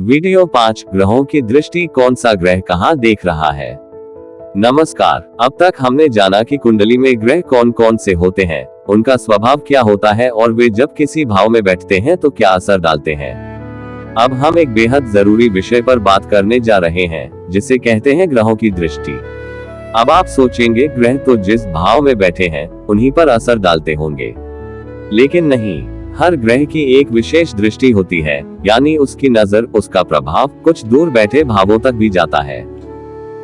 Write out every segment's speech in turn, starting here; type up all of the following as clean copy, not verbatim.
Video 5 ग्रहों की दृष्टि कौन सा ग्रह कहां देख रहा है। नमस्कार। अब तक हमने जाना कि कुंडली में ग्रह कौन कौन से होते हैं, उनका स्वभाव क्या होता है और वे जब किसी भाव में बैठते हैं तो क्या असर डालते हैं। अब हम एक बेहद जरूरी विषय पर बात करने जा रहे हैं, जिसे कहते हैं ग्रहों की दृष्टि। अब आप सोचेंगे ग्रह तो जिस भाव में बैठे हैं उन्हीं पर असर डालते होंगे, लेकिन नहीं। हर ग्रह की एक विशेष दृष्टि होती है, यानी उसकी नजर, उसका प्रभाव कुछ दूर बैठे भावों तक भी जाता है।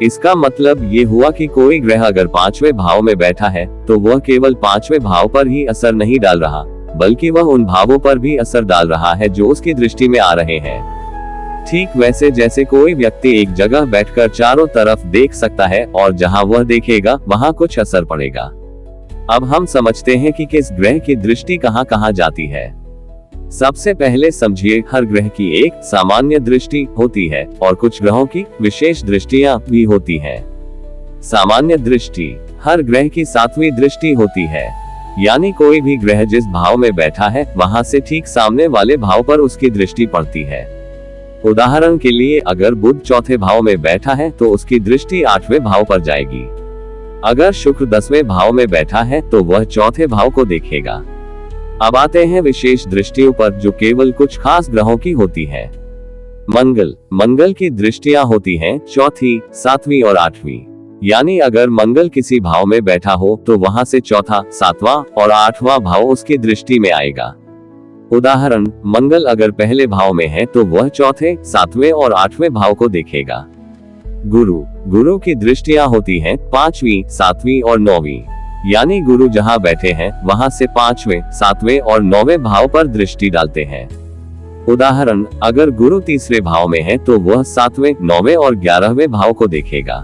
इसका मतलब ये हुआ कि कोई ग्रह अगर 5वें भाव में बैठा है तो वह केवल 5वें भाव पर ही असर नहीं डाल रहा, बल्कि वह उन भावों पर भी असर डाल रहा है जो उसकी दृष्टि में आ रहे हैं। ठीक वैसे जैसे कोई व्यक्ति एक जगह बैठकर चारों तरफ देख सकता है और जहां वह देखेगा वहां कुछ असर पड़ेगा। अब हम समझते हैं कि किस ग्रह की दृष्टि कहां कहां जाती है। सबसे पहले समझिए, हर ग्रह की एक सामान्य दृष्टि होती है और कुछ ग्रहों की विशेष दृष्टियां भी होती हैं। सामान्य दृष्टि हर ग्रह की 7वीं दृष्टि होती है, यानी कोई भी ग्रह जिस भाव में बैठा है वहां से ठीक सामने वाले भाव पर उसकी दृष्टि पड़ती है। उदाहरण के लिए, अगर बुध चौथे भाव में बैठा है तो उसकी दृष्टि 8वें भाव पर जाएगी। अगर शुक्र 10वें भाव में बैठा है तो वह चौथे भाव को देखेगा। अब आते हैं विशेष दृष्टियों पर, जो केवल कुछ खास ग्रहों की होती है। मंगल की दृष्टियां होती हैं चौथी, 7वीं और 8वीं। यानी अगर मंगल किसी भाव में बैठा हो तो वहां से चौथा, 7वां और 8वां भाव उसकी दृष्टि में आएगा। उदाहरण, मंगल अगर पहले भाव में है तो वह चौथे, 7वें और 8वें भाव को देखेगा। गुरु की दृष्टियां होती हैं 5वीं, 7वीं और 9वीं। यानी गुरु जहां बैठे हैं वहां से 5वें, 7वें और 9वें भाव पर दृष्टि डालते हैं। उदाहरण, अगर गुरु तीसरे भाव में है तो वह 7वें, 9वें और 11वें भाव को देखेगा।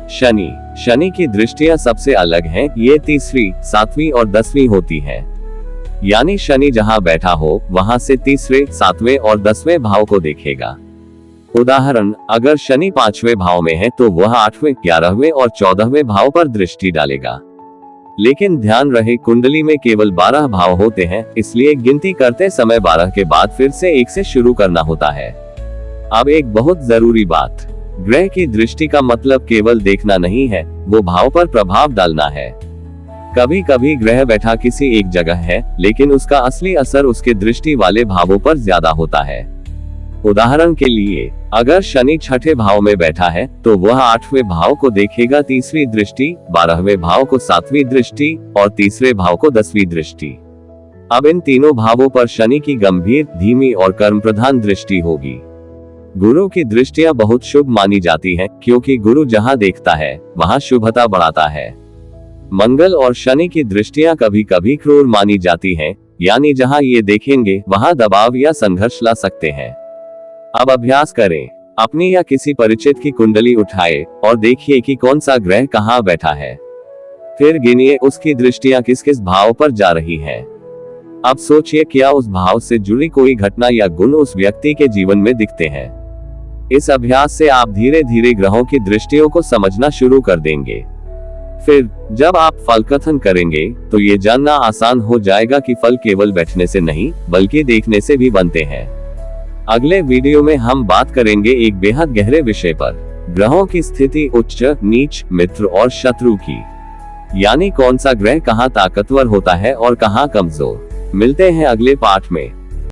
शनि की दृष्टियां सबसे अलग हैं, ये तीसरी, 7वीं और 10वीं होती हैं। यानी शनि जहां बैठा हो वहां से तीसरे, 7वें और 10वें भाव को देखेगा। उदाहरण, अगर शनि 5वें भाव में है तो वह 8वें, 11वें और 14वें भाव पर दृष्टि डालेगा। लेकिन ध्यान रहे, कुंडली में केवल 12 भाव होते हैं, इसलिए गिनती करते समय 12 के बाद फिर से 1 से शुरू करना होता है। अब एक बहुत जरूरी बात, ग्रह की दृष्टि का मतलब केवल देखना नहीं है, वो भाव पर प्रभाव डालना है। कभी कभी ग्रह बैठा किसी एक जगह है, लेकिन उसका असली असर उसके दृष्टि वाले भावों पर ज्यादा होता है। उदाहरण के लिए, अगर शनि 6ठे भाव में बैठा है तो वह 8वें भाव को देखेगा तीसरी दृष्टि, 12वें भाव को 7वीं दृष्टि और तीसरे भाव को 10वीं दृष्टि। अब इन तीनों भावों पर शनि की गंभीर, धीमी और कर्म प्रधान दृष्टि होगी। गुरु की दृष्टियां बहुत शुभ मानी जाती हैं, क्योंकि गुरु जहां देखता है वहां शुभता बढ़ाता है। मंगल और शनि की दृष्टियां कभी कभी क्रूर मानी जाती हैं, यानी जहां ये देखेंगे वहां दबाव या संघर्ष ला सकते हैं। अब अभ्यास करें, अपनी या किसी परिचित की कुंडली उठाए और देखिए कि कौन सा ग्रह कहां बैठा है। फिर गिनिए उसकी दृष्टियां किस किस भाव पर जा रही हैं। अब सोचिए, क्या उस भाव से जुड़ी कोई घटना या गुण उस व्यक्ति के जीवन में दिखते हैं। इस अभ्यास से आप धीरे धीरे ग्रहों की दृष्टियों को समझना शुरू कर देंगे। फिर जब आप फल कथन करेंगे तो ये जानना आसान हो जाएगा कि फल केवल बैठने से नहीं बल्कि देखने से भी बनते हैं। अगले वीडियो में हम बात करेंगे एक बेहद गहरे विषय पर, ग्रहों की स्थिति, उच्च, नीच, मित्र और शत्रु की। यानी कौन सा ग्रह कहां ताकतवर होता है और कहां कमजोर। मिलते हैं अगले पाठ में।